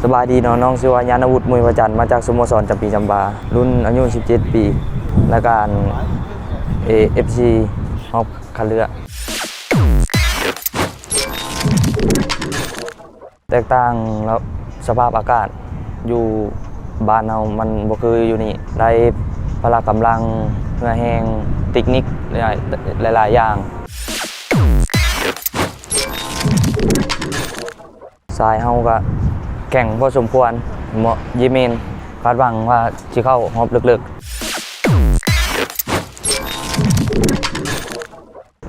สบายดีน้องชื่อว่ายานวุฒิมวยประจันมาจากสโมสรจำปีจำปารุ่นอายุ17 ปีและการ AFC ฮอบคันเรือแตกต่างแล้วสภาพอากาศอยู่บ้านเรามันบ่คืออยู่นี่ได้พละกำลังเหงื่อแห้งเทคนิคหลายอย่างสายเฮาก็แข่งพอสมควรเหมาะเยเมนคาดหวังว่าจะเข้าฮอบลึกๆ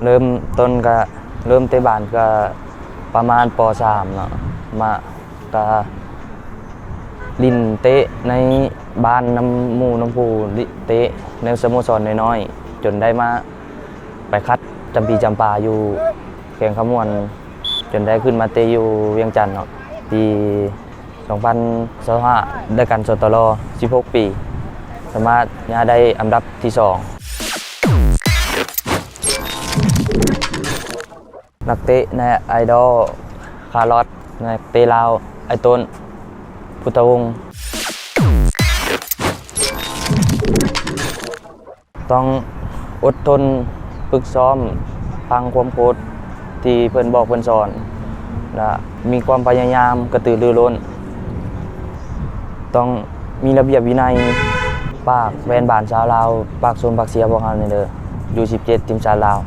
เริ่มต้นก็เริ่มเตะบานก็ประมาณป .3 เนาะมาก็ลินเตะในบ้านน้ำหมู่น้ำพูเตะในสโมสรน้อยๆจนได้มาไปคัดจำปีจำปาอยู่แข่งขมวนจนได้ขึ้นมาเตะอยู่เวียงจันทน์เนาะปี2025ได้กันสตล16 ปีสามารถได้อันดับที่ 2นักเตะในไอดอลคาร์ลอสนักเตะลาวไอต้นพุทธวงศ์ต้องอดทนฝึกซ้อมฟังความโค้ชที่เพิ่นบอกเพิ่นสอนและมีความพยายามกระตือรือร้นต้องมีระเบียบวินัยปากแฟนบ้านชาวลาวปากชมปากเสียพวกเราเนี่ยเด้ออยู่17ทีมชาติลาว